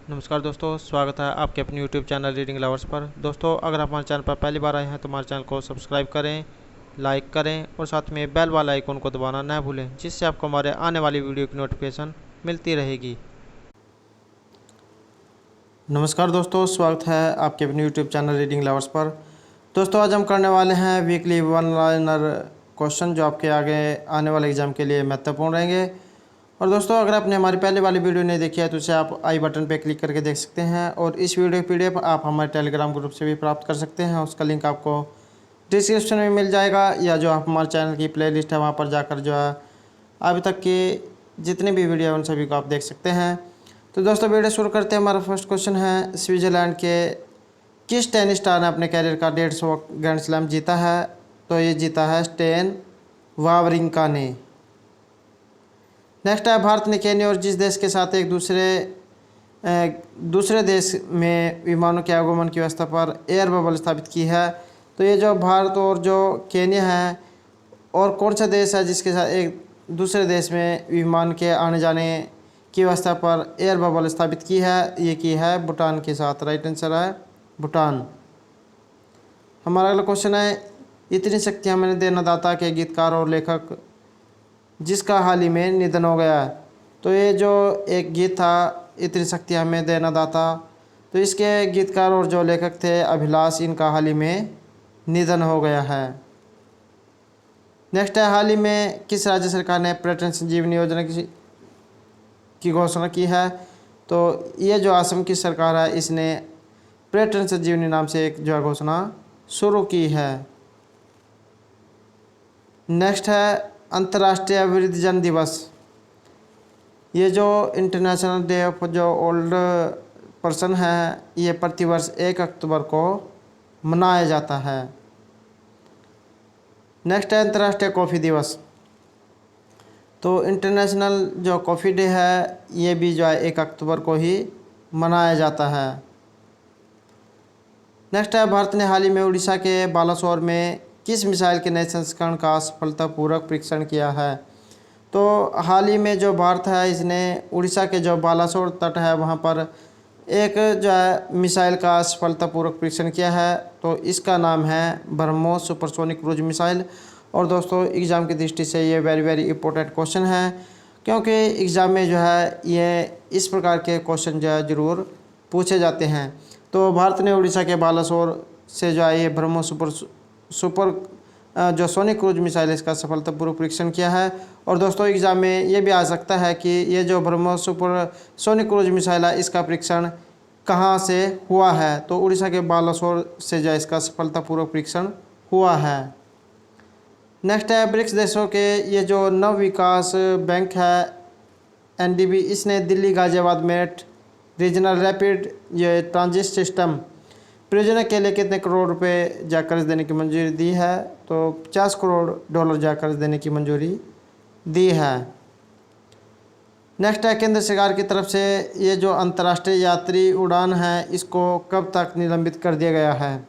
नमस्कार दोस्तों, स्वागत है आपके अपने YouTube चैनल रीडिंग लवर्स पर। दोस्तों, अगर आप हमारे चैनल पर पहली बार आए हैं तो हमारे चैनल को सब्सक्राइब करें, लाइक करें और साथ में बेल वाला आइकन को दबाना न भूलें, जिससे आपको हमारे आने वाली वीडियो की नोटिफिकेशन मिलती रहेगी। नमस्कार दोस्तों, स्वागत है आपके अपने YouTube चैनल रीडिंग लवर्स पर। दोस्तों, आज हम करने वाले हैं वीकली वन लाइनर क्वेश्चन जो आपके आगे आने वाले एग्जाम के लिए महत्वपूर्ण रहेंगे। और दोस्तों, अगर आपने हमारी पहले वाली वीडियो नहीं देखी है तो उसे आप आई बटन पर क्लिक करके देख सकते हैं। और इस वीडियो की PDF आप हमारे टेलीग्राम ग्रुप से भी प्राप्त कर सकते हैं। उसका लिंक आपको डिस्क्रिप्शन में मिल जाएगा, या जो आप हमारे चैनल की प्लेलिस्ट है वहाँ पर जाकर जो है अभी तक की जितनी भी वीडियो उन सभी को आप देख सकते हैं। तो दोस्तों, वीडियो शुरू करते हैं। हमारा फर्स्ट क्वेश्चन है, स्विट्ज़रलैंड के किस टेनिस स्टार ने अपने कैरियर का 150 ग्रैंड स्लैम जीता है? तो ये जीता है स्टेन वावरिंका ने। नेक्स्ट है, भारत ने केन्या और जिस देश के साथ एक दूसरे देश में विमानों के आगमन की व्यवस्था पर एयर बबल स्थापित की है? तो ये जो भारत और जो केन्या है, और कौन सा देश है जिसके साथ एक दूसरे देश में विमान के आने जाने की व्यवस्था पर एयर बबल स्थापित की है? ये की है भूटान के साथ। राइट आंसर है भूटान। हमारा अगला क्वेश्चन है, इतनी शक्तियाँ मैंने देना दाता के गीतकार और लेखक जिसका हाल ही में निधन हो गया है? तो ये जो एक गीत था, इतनी शक्तियाँ में देना दाता, तो इसके गीतकार और जो लेखक थे अभिलाष, इनका हाल ही में निधन हो गया है। नेक्स्ट है, हाल ही में किस राज्य सरकार ने पर्यटन संजीवनी योजना की घोषणा की है? तो ये जो असम की सरकार है, इसने पर्यटन संजीवनी नाम से एक जो घोषणा शुरू की है। नेक्स्ट है, अंतर्राष्ट्रीय वृद्धजन दिवस। ये जो इंटरनेशनल डे ऑफ जो ओल्ड पर्सन है, ये प्रतिवर्ष 1 अक्टूबर को मनाया जाता है। नेक्स्ट है, अंतर्राष्ट्रीय कॉफ़ी दिवस। तो इंटरनेशनल जो कॉफ़ी डे है, ये भी जो है 1 अक्टूबर को ही मनाया जाता है। नेक्स्ट है, भारत ने हाल ही में उड़ीसा के बालासोर में किस मिसाइल के नए संस्करण का सफलतापूर्वक परीक्षण किया है? तो हाल ही में जो भारत है, इसने उड़ीसा के जो बालासोर तट है वहाँ पर एक जो है मिसाइल का सफलतापूर्वक परीक्षण किया है। तो इसका नाम है ब्रह्मोस सुपरसोनिक क्रूज मिसाइल। और दोस्तों, एग्ज़ाम की दृष्टि से ये वेरी इंपॉर्टेंट क्वेश्चन है, क्योंकि एग्ज़ाम में जो है ये इस प्रकार के क्वेश्चन जो है ज़रूर पूछे जाते हैं। तो भारत ने उड़ीसा के बालासोर से जो है ये ब्रह्मोस सुपर जो सोनिक क्रूज मिसाइल, इसका सफलतापूर्वक परीक्षण किया है। और दोस्तों, एग्ज़ाम में ये भी आ सकता है कि ये जो BrahMos super sonic cruise missile है, इसका परीक्षण कहाँ से हुआ है? तो उड़ीसा के बालासोर से जो इसका सफलतापूर्वक परीक्षण हुआ है। नेक्स्ट है, ब्रिक्स देशों के ये जो नव विकास बैंक है NDB, इसने दिल्ली गाजियाबाद मेरठ रीजनल रैपिड ये ट्रांजिट सिस्टम परियोजना के लिए कितने करोड़ रुपए जा कर्ज देने की मंजूरी दी है? तो $50 करोड़ जा कर्ज देने की मंजूरी दी है। नेक्स्ट है, केंद्र सरकार की तरफ से ये जो अंतर्राष्ट्रीय यात्री उड़ान है, इसको कब तक निलंबित कर दिया गया है?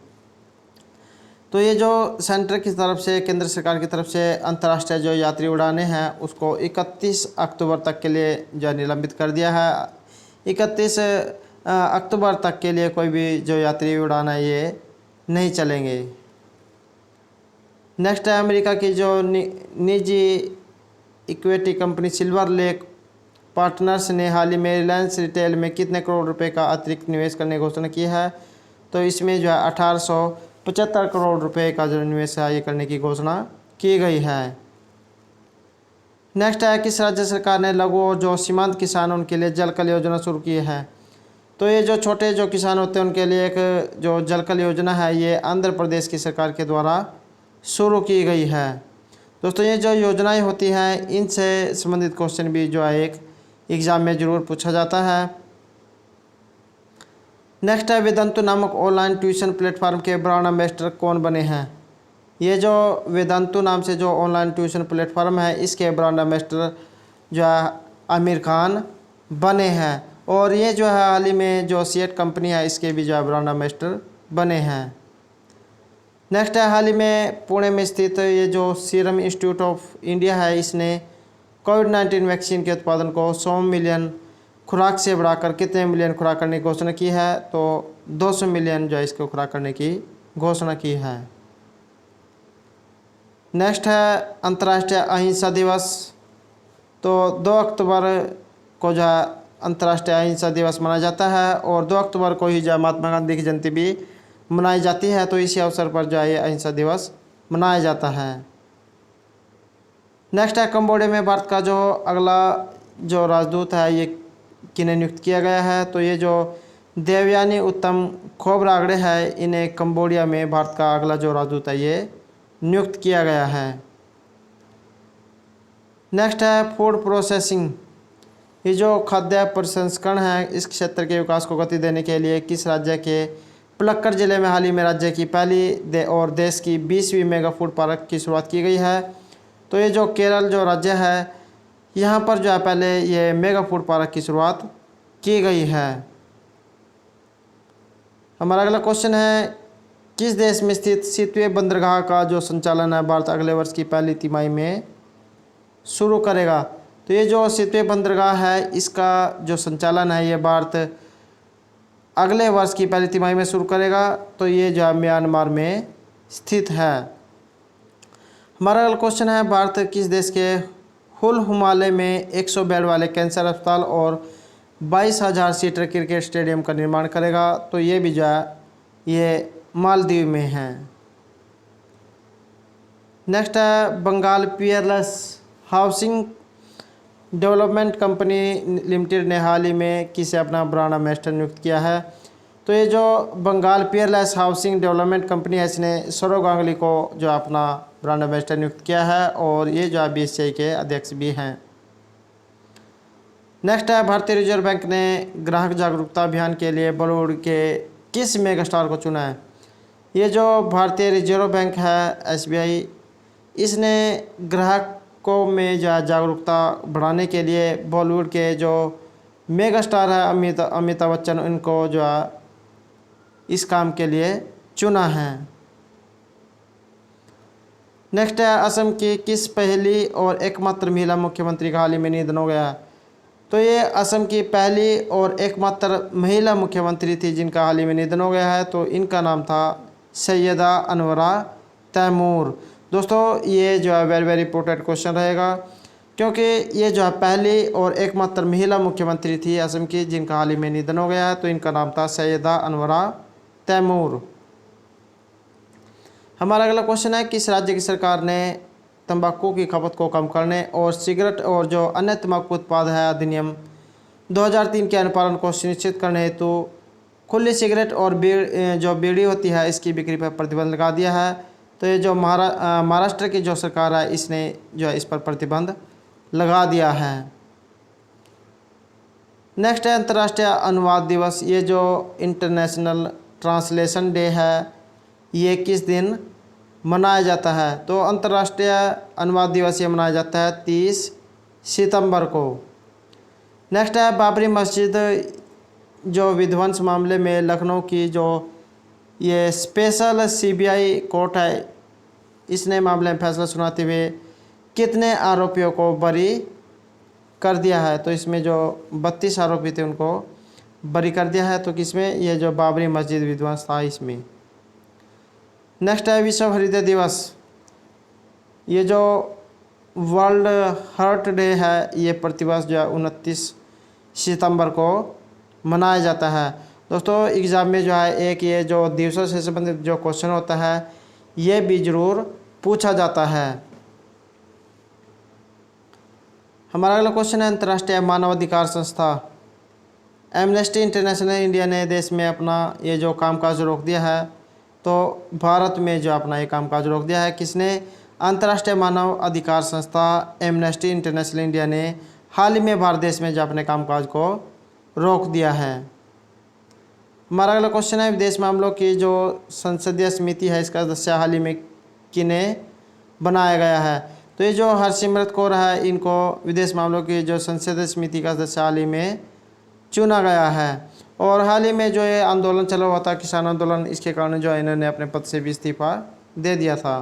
तो ये जो सेंटर की तरफ से, केंद्र सरकार की तरफ से अंतर्राष्ट्रीय जो यात्री उड़ानें हैं, उसको 31 अक्टूबर तक के लिए जो निलंबित कर दिया है। 31 अक्टूबर तक के लिए कोई भी जो यात्री उड़ान है ये नहीं चलेंगे। नेक्स्ट है, अमेरिका की जो निजी equity company silver lake partners ने हाल ही में रिलायंस रिटेल में कितने करोड़ रुपए का अतिरिक्त निवेश करने की घोषणा की है? तो इसमें जो है 1875 करोड़ रुपए का जो निवेश है ये करने की घोषणा की गई है। नेक्स्ट है, किस राज्य सरकार ने लघु और जो सीमांत किसान उनके लिए जलकल योजना शुरू की है? तो ये जो छोटे जो किसान होते हैं उनके लिए एक जो जलकल योजना है, ये आंध्र प्रदेश की सरकार के द्वारा शुरू की गई है। दोस्तों, ये जो योजनाएं होती हैं, इनसे संबंधित क्वेश्चन भी जो है एक एग्ज़ाम में ज़रूर पूछा जाता है। नेक्स्ट है, वेदांतु नामक ऑनलाइन ट्यूशन प्लेटफॉर्म के ब्रांड एम्बेसडर कौन बने हैं? ये जो वेदांतु नाम से जो ऑनलाइन ट्यूशन प्लेटफॉर्म है, इसके ब्रांड एम्बेसडर जो है आमिर खान बने हैं। और ये जो है हाल ही में जो सीएट कंपनी है, इसके भी जो है ब्रांड एम्बेसडर बने हैं। नेक्स्ट है, हाल ही में पुणे में स्थित ये जो सीरम इंस्टीट्यूट ऑफ इंडिया है, इसने कोविड-19 वैक्सीन के उत्पादन को 100 मिलियन खुराक से बढ़ाकर कितने मिलियन खुराक करने की घोषणा की है, तो 200 मिलियन जो है इसको खुराक करने की घोषणा की है। नेक्स्ट है अंतर्राष्ट्रीय अहिंसा दिवस। तो 2 अक्टूबर को जो है अंतर्राष्ट्रीय अहिंसा दिवस मनाया जाता है और 2 अक्टूबर को ही जो है महात्मा गांधी की जयंती भी मनाई जाती है। तो इसी अवसर पर जो है ये अहिंसा दिवस मनाया जाता है। नेक्स्ट है कंबोडिया में भारत का जो अगला जो राजदूत है ये किन्हें नियुक्त किया गया है, तो ये जो देवयानी उत्तम खोबरागड़े है इन्हें कंबोडिया में भारत का अगला जो राजदूत है ये नियुक्त किया गया है। नेक्स्ट है फूड प्रोसेसिंग। ये जो खाद्य प्रसंस्करण है इस क्षेत्र के विकास को गति देने के लिए किस राज्य के पलक्कड़ जिले में हाल ही में राज्य की पहली और देश की 20वीं मेगा फूड पार्क की शुरुआत की गई है। तो ये जो केरल जो राज्य है यहाँ पर जो है पहले ये मेगा फूड पार्क की शुरुआत की गई है। हमारा अगला क्वेश्चन है किस देश में स्थित शीतवीय बंदरगाह का जो संचालन है भारत अगले वर्ष की पहली तिमाही में शुरू करेगा। तो ये जो शीतवीय बंदरगाह है इसका जो संचालन है ये भारत अगले वर्ष की पहली तिमाही में शुरू करेगा। तो ये जो है म्यांमार में स्थित है। हमारा अगला क्वेश्चन है भारत किस देश के हुल हुमाले में 100 बेड वाले कैंसर अस्पताल और 22,000 सीटर क्रिकेट स्टेडियम का निर्माण करेगा। तो ये भी जो है ये मालदीव में है। नेक्स्ट है Bengal Peerless Housing Development Company Limited ने हाल ही में किसे अपना ब्रांड एम्बेसडर नियुक्त किया है। तो ये जो Bengal Peerless Housing Development Company है इसने सौरव गांगुली को जो अपना ब्रांड एम्बेसडर नियुक्त किया है और ये जो BCCI के अध्यक्ष भी हैं। नेक्स्ट है भारतीय रिजर्व बैंक ने ग्राहक जागरूकता अभियान के लिए बॉलीवुड के किस मेगा स्टार को चुना है। ये जो भारतीय रिजर्व बैंक है SBI इसने ग्राहकों में जागरूकता बढ़ाने के लिए बॉलीवुड के जो मेगा स्टार है अमिताभ बच्चन इनको जो है इस काम के लिए चुना है। नेक्स्ट है असम की किस पहली और एकमात्र महिला मुख्यमंत्री का हाल ही में निधन हो गया। तो ये असम की पहली और एकमात्र महिला मुख्यमंत्री थी जिनका हाल ही में निधन हो गया है। तो इनका नाम था सैयदा अनवरा तैमूर। दोस्तों ये जो है वेरी वेरी इंपॉर्टेंट क्वेश्चन रहेगा क्योंकि ये जो है पहली और एकमात्र महिला मुख्यमंत्री थी असम की जिनका हाल ही में निधन हो गया है। तो इनका नाम था सैयदा अनवरा तैमूर। हमारा अगला क्वेश्चन है किस राज्य की सरकार ने तंबाकू की खपत को कम करने और सिगरेट और जो अन्य तंबाकू उत्पाद है अधिनियम 2003 के अनुपालन को सुनिश्चित करने हेतु खुली सिगरेट और जो बीड़ी होती है इसकी बिक्री पर प्रतिबंध लगा दिया है। तो ये जो महाराष्ट्र की जो सरकार है इसने जो है इस पर प्रतिबंध लगा दिया है। नेक्स्ट है अंतर्राष्ट्रीय अनुवाद दिवस। ये जो इंटरनेशनल ट्रांसलेशन डे है ये किस दिन मनाया जाता है। तो अंतर्राष्ट्रीय अनुवाद दिवस ये मनाया जाता है 30 सितंबर को। नेक्स्ट है बाबरी मस्जिद जो विध्वंस मामले में लखनऊ की जो ये स्पेशल CBI कोर्ट है इसने मामले में फैसला सुनाते हुए कितने आरोपियों को बरी कर दिया है। तो इसमें जो 32 आरोपी थे उनको बरी कर दिया है। तो किसमें ये जो बाबरी मस्जिद विध्वंस था इसमें। नेक्स्ट है विश्व हृदय दिवस। ये जो वर्ल्ड हार्ट डे है ये प्रतिवर्ष जो है 29 सितंबर को मनाया जाता है। दोस्तों एग्ज़ाम में जो है एक ये जो दिवसों से संबंधित जो क्वेश्चन होता है ये भी ज़रूर पूछा जाता है। हमारा अगला क्वेश्चन है अंतर्राष्ट्रीय मानवाधिकार संस्था एमनेस्टी इंटरनेशनल इंडिया ने देश में अपना ये जो कामकाज रोक दिया है। तो भारत में जो अपना ये कामकाज रोक दिया है किसने। अंतर्राष्ट्रीय मानव अधिकार संस्था एमनेस्टी इंटरनेशनल इंडिया ने हाल ही में भारत देश में जो अपने कामकाज को रोक दिया है। हमारा अगला क्वेश्चन है विदेश मामलों की जो संसदीय समिति है इसका सदस्य हाल ही में किन्हें बनाया गया है। तो ये जो हरसिमरत कौर है इनको विदेश मामलों की जो संसदीय समिति का सदस्य हाल ही में चुना गया है। और हाल ही में जो ये आंदोलन चला हुआ था किसान आंदोलन इसके कारण जो इन्होंने अपने पद से भी इस्तीफा दे दिया था।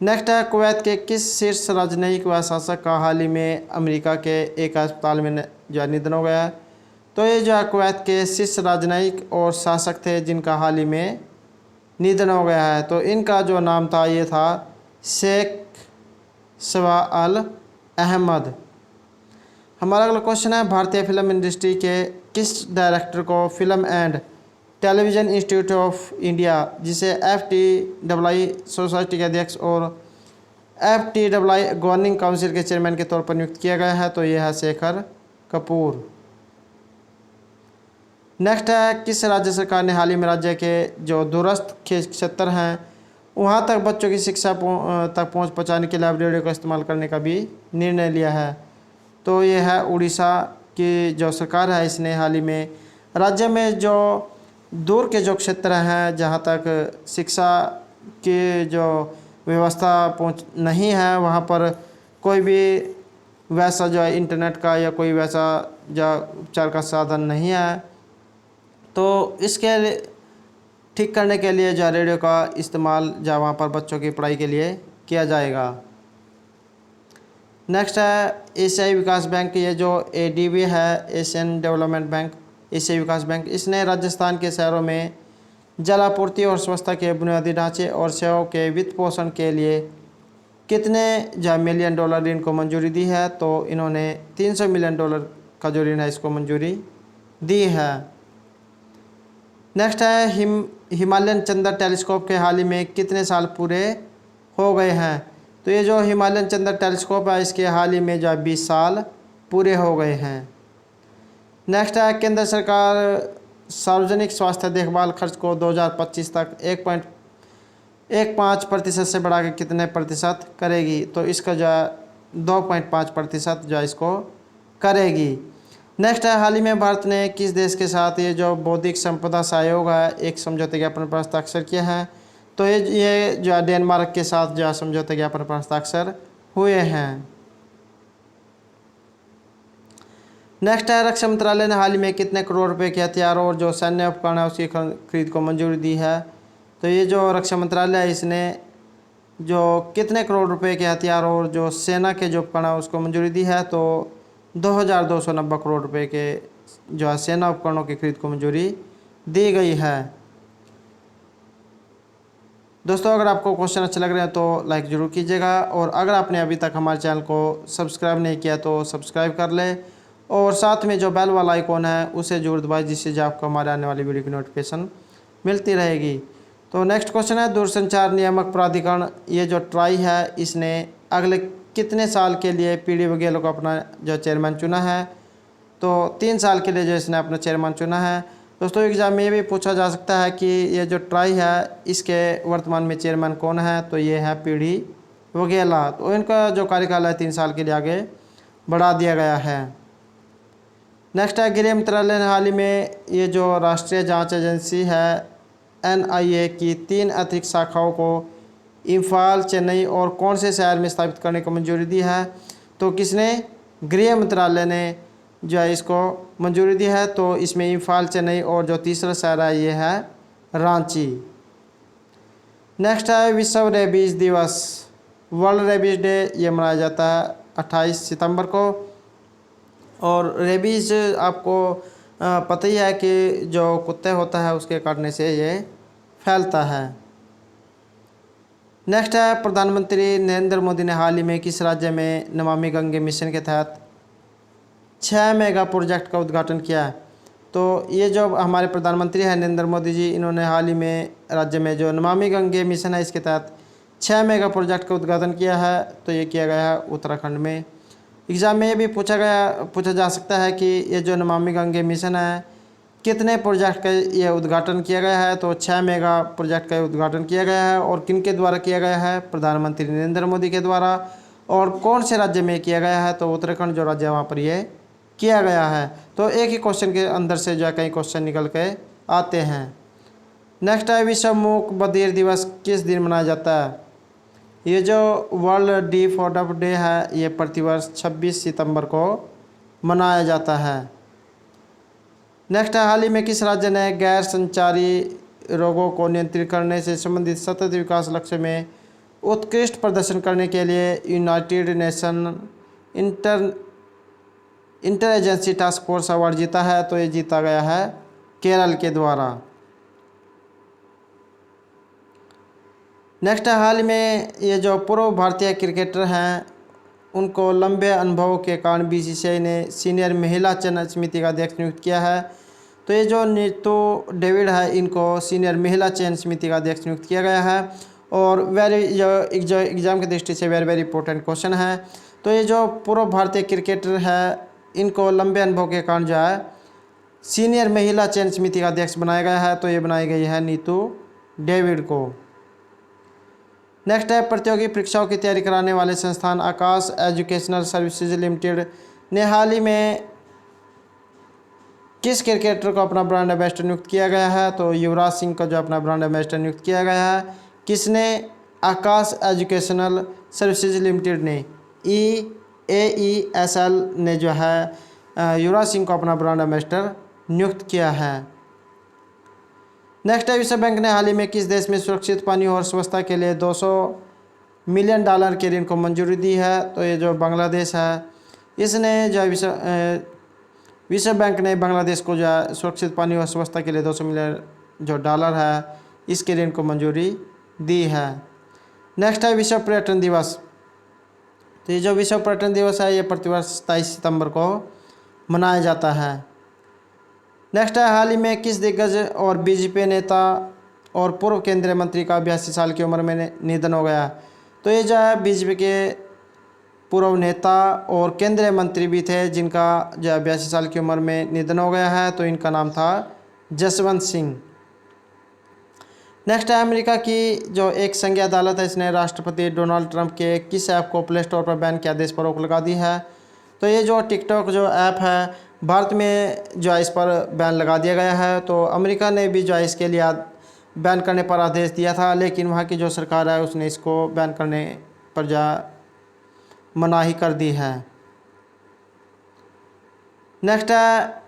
नेक्स्ट है कुवैत के किस शीर्ष राजनयिक व शासक का हाल ही में अमेरिका के एक अस्पताल में जो है निधन हो गया है। तो ये जो है कुवैत के शीर्ष राजनयिक और शासक थे जिनका हाल ही में निधन हो गया है। तो इनका जो नाम था ये था शेख सवा अल अहमद। हमारा अगला क्वेश्चन है, भारतीय फिल्म इंडस्ट्री के किस डायरेक्टर को film and television institute of India, जिसे FTII सोसाइटी के अध्यक्ष और FTII गवर्निंग काउंसिल के चेयरमैन के तौर पर नियुक्त किया गया है? तो यह है शेखर कपूर। नेक्स्ट है, किस राज्य सरकार ने हाल ही में राज्य के जो दूरस्थ क्षेत्र हैं वहाँ तक बच्चों की शिक्षा तक पहुँच पहुँचाने के लिए अब रेडियो का इस्तेमाल करने का भी निर्णय लिया है? तो ये है उड़ीसा की जो सरकार है, इसने हाल ही में राज्य में जो दूर के जो क्षेत्र हैं जहाँ तक शिक्षा की जो व्यवस्था पहुँच नहीं है वहाँ पर कोई भी वैसा जो है इंटरनेट का या कोई वैसा जो उपचार का साधन नहीं है, तो इसके ठीक करने के लिए जो रेडियो का इस्तेमाल जो वहाँ पर बच्चों की पढ़ाई के लिए किया जाएगा। नेक्स्ट है, एशियाई विकास बैंक, ये जो ADB है, एशियन डेवलपमेंट बैंक, एशियाई विकास बैंक, इसने राजस्थान के शहरों में जल आपूर्ति और स्वच्छता के बुनियादी ढांचे और सेवाओं के वित्त पोषण के लिए कितने जो मिलियन डॉलर ऋण को मंजूरी दी है? तो इन्होंने 300 मिलियन डॉलर का जो ऋण है इसको मंजूरी दी है। नेक्स्ट है, हिमालयन चंद्र टेलीस्कोप के हाल ही में कितने साल पूरे हो गए हैं? तो ये जो हिमालयन चंद्र टेलीस्कोप है इसके हाल ही में जो 20 साल पूरे हो गए हैं। नेक्स्ट है, केंद्र सरकार सार्वजनिक स्वास्थ्य देखभाल खर्च को 2025 तक 1.15% से बढ़ा के कितने प्रतिशत करेगी? तो इसका जो है 2.5% जो है इसको करेगी। नेक्स्ट है, हाल ही में भारत ने किस देश के साथ ये जो बौद्धिक संपदा सहयोग है एक समझौते ज्ञापन पर हस्ताक्षर किया है? तो ये जो है डेनमार्क के साथ जो है समझौते ज्ञापन पर हस्ताक्षर हुए हैं। नेक्स्ट है, रक्षा मंत्रालय ने हाल ही में कितने करोड़ रुपए के हथियारों और जो सैन्य उपकरण है उसकी खरीद को मंजूरी दी है? तो ये जो रक्षा मंत्रालय है इसने जो कितने करोड़ रुपए के हथियारों और जो सेना के जो उपकरण है उसको मंजूरी दी है? तो 2290 करोड़ रुपए के जो है सेना उपकरणों की खरीद को मंजूरी दी गई है। दोस्तों, अगर आपको क्वेश्चन अच्छे लग रहे हैं तो लाइक ज़रूर कीजिएगा, और अगर आपने अभी तक हमारे चैनल को सब्सक्राइब नहीं किया तो सब्सक्राइब कर लें, और साथ में जो बेल वाला आइकॉन है उसे जरूर दबाएं जिससे जो आपको हमारे आने वाली वीडियो की नोटिफिकेशन मिलती रहेगी। तो नेक्स्ट क्वेश्चन है, दूरसंचार नियामक प्राधिकरण, ये जो ट्राई है इसने अगले कितने साल के लिए पीडी वघेला को अपना जो चेयरमैन चुना है? तो 3 साल के लिए जो इसने अपना चेयरमैन चुना है। दोस्तों, एग्जाम में ये भी पूछा जा सकता है कि ये जो ट्राई है इसके वर्तमान में चेयरमैन कौन है? तो ये है पीडी वघेला। तो इनका जो कार्यकाल है 3 साल के लिए आगे बढ़ा दिया गया है। नेक्स्ट है, गृह मंत्रालय ने हाल ही में ये जो राष्ट्रीय जांच एजेंसी है NIA की 3 अतिरिक्त शाखाओं को इम्फाल, चेन्नई और कौन से शहर में स्थापित करने को मंजूरी दी है? तो किसने? गृह मंत्रालय ने जो है इसको मंजूरी दी है। तो इसमें इम्फाल, चेन्नई और जो तीसरा शहर है ये है रांची। नेक्स्ट है, विश्व रेबीज दिवस, वर्ल्ड रेबीज डे, ये मनाया जाता है 28 सितंबर को। और रेबीज आपको पता ही है कि जो कुत्ते होता है उसके काटने से ये फैलता है। नेक्स्ट है, प्रधानमंत्री नरेंद्र मोदी ने हाल ही में किस राज्य में नमामि गंगे मिशन के तहत 6 मेगा प्रोजेक्ट का उद्घाटन किया है? तो ये जो हमारे प्रधानमंत्री हैं नरेंद्र मोदी जी, इन्होंने हाल ही में राज्य में जो नमामि गंगे मिशन है इसके तहत 6 मेगा प्रोजेक्ट का उद्घाटन किया है। तो ये किया गया है उत्तराखंड में। एग्ज़ाम में ये भी पूछा जा सकता है कि ये जो नमामि गंगे मिशन है कितने प्रोजेक्ट का ये उद्घाटन किया गया है? तो 6 मेगा प्रोजेक्ट का उद्घाटन किया गया है। और किन के द्वारा किया गया है? प्रधानमंत्री नरेंद्र मोदी के द्वारा। और कौन से राज्य में किया गया है? तो उत्तराखंड जो राज्य है वहाँ पर ये किया गया है। तो एक ही क्वेश्चन के अंदर से जो है कई क्वेश्चन निकल के आते हैं। नेक्स्ट है, विश्व मूक बधिर दिवस किस दिन मनाया जाता है? ये जो वर्ल्ड डीफ और डफ डे है ये प्रतिवर्ष 26 सितंबर को मनाया जाता है। नेक्स्ट है, हाल ही में किस राज्य ने गैर संचारी रोगों को नियंत्रित करने से संबंधित सतत विकास लक्ष्य में उत्कृष्ट प्रदर्शन करने के लिए United Nation Interagency Task Force Award जीता है, तो ये जीता गया है केरल के द्वारा। नेक्स्ट है, हाल में ये जो पूर्व भारतीय क्रिकेटर हैं उनको लंबे अनुभव के कारण बीसीसीआई ने सीनियर महिला चयन समिति का अध्यक्ष नियुक्त किया है। तो ये जो नीतू डेविड है इनको सीनियर महिला चयन समिति का अध्यक्ष नियुक्त किया गया है। और जो एग्ज़ाम की दृष्टि से वेरी इंपॉर्टेंट क्वेश्चन है। तो ये जो पूर्व भारतीय क्रिकेटर है इनको लंबे अनुभव के कारण जो है सीनियर महिला चयन समिति का अध्यक्ष बनाया गया है। तो ये बनाई गई है नीतू डेविड को। नेक्स्ट है, प्रतियोगी परीक्षाओं की तैयारी कराने वाले संस्थान आकाश एजुकेशनल सर्विसेज लिमिटेड ने हाल ही में किस क्रिकेटर को अपना ब्रांड एम्बेसडर नियुक्त किया गया है? तो युवराज सिंह को जो अपना ब्रांड एम्बेसडर नियुक्त किया गया है। किसने? आकाश एजुकेशनल सर्विसेज लिमिटेड ने, AESL ने जो है युवराज सिंह को अपना ब्रांड एम्बेसडर नियुक्त किया है। नेक्स्ट है, विश्व बैंक ने हाल ही में किस देश में सुरक्षित पानी और स्वच्छता के लिए $200 मिलियन के ऋण को मंजूरी दी है? तो ये जो बांग्लादेश है इसने जो विश्व बैंक ने बांग्लादेश को जो है सुरक्षित पानी और स्वच्छता के लिए $200 मिलियन जो डॉलर है इसके ऋण को मंजूरी दी है। नेक्स्ट है, विश्व पर्यटन दिवस। तो ये जो विश्व पर्यटन दिवस है ये प्रतिवर्ष 27 सितंबर को मनाया जाता है। नेक्स्ट है, हाल ही में किस दिग्गज और बीजेपी नेता और पूर्व केंद्रीय मंत्री का 82 साल की उम्र में निधन हो गया? तो ये जो है बीजेपी के पूर्व नेता और केंद्रीय मंत्री भी थे जिनका जो है 82 साल की उम्र में निधन हो गया है। तो इनका नाम था जसवंत सिंह। नेक्स्ट है, अमेरिका की जो एक संघीय अदालत है इसने राष्ट्रपति डोनाल्ड ट्रंप के किस ऐप को प्ले स्टोर पर बैन के आदेश पर रोक लगा दी है? तो ये जो टिकटॉक जो ऐप है भारत में जो है इस पर बैन लगा दिया गया है। तो अमेरिका ने भी जो है इसके लिए बैन करने पर आदेश दिया था, लेकिन वहाँ की जो सरकार है उसने इसको बैन करने पर जो मनाही कर दी है। नेक्स्ट है,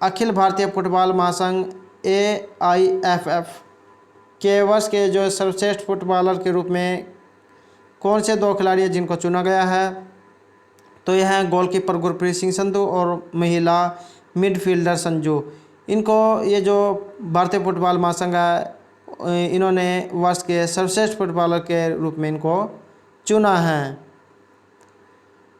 अखिल भारतीय फुटबॉल महासंघ AIFF के वर्ष के जो सर्वश्रेष्ठ फुटबॉलर के रूप में कौन से 2 खिलाड़ी हैं जिनको चुना गया है? तो यह हैं गोलकीपर गुरप्रीत सिंह संधू और महिला मिडफील्डर संजू। इनको ये जो भारतीय फुटबॉल महासंघ है इन्होंने वर्ष के सर्वश्रेष्ठ फुटबॉलर के रूप में इनको चुना है।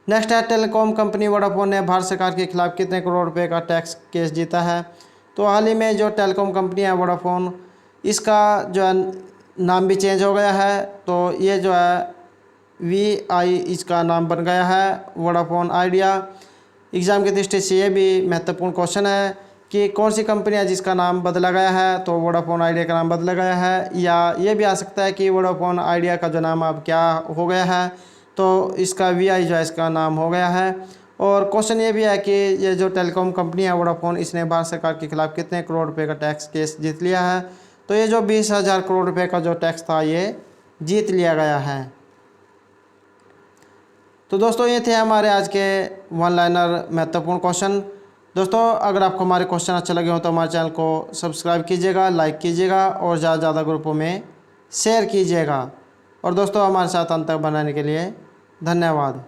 नेक्स्ट है, टेलीकॉम कंपनी वोडाफोन ने भारत सरकार के खिलाफ कितने करोड़ रुपए का टैक्स केस जीता है? तो हाल ही में जो टेलीकॉम कंपनी है वोडाफोन इसका जो है नाम भी चेंज हो गया है। तो ये जो है VI इसका नाम बन गया है वोडाफोन आइडिया। एग्ज़ाम की दृष्टि से ये भी महत्वपूर्ण क्वेश्चन है कि कौन सी कंपनी है जिसका नाम बदला गया है? तो वोडाफोन आइडिया का नाम बदला गया है। या ये भी आ सकता है कि वोडाफोन आइडिया का जो नाम अब क्या हो गया है तो इसका VI जो है इसका नाम हो गया है। और क्वेश्चन ये भी है कि ये जो टेलीकॉम कंपनी है वोडाफोन इसने भारत सरकार के खिलाफ कितने करोड़ रुपए का टैक्स केस जीत लिया है? तो ये जो 20,000 करोड़ रुपए का जो टैक्स था ये जीत लिया गया है। तो दोस्तों ये थे हमारे आज के वन लाइनर महत्वपूर्ण क्वेश्चन। दोस्तों अगर आपको हमारे क्वेश्चन अच्छे लगे हो तो हमारे चैनल को सब्सक्राइब कीजिएगा, लाइक कीजिएगा और ज़्यादा से ज़्यादा ग्रुपों में शेयर कीजिएगा। और दोस्तों हमारे साथ अंत तक बनाने के लिए धन्यवाद।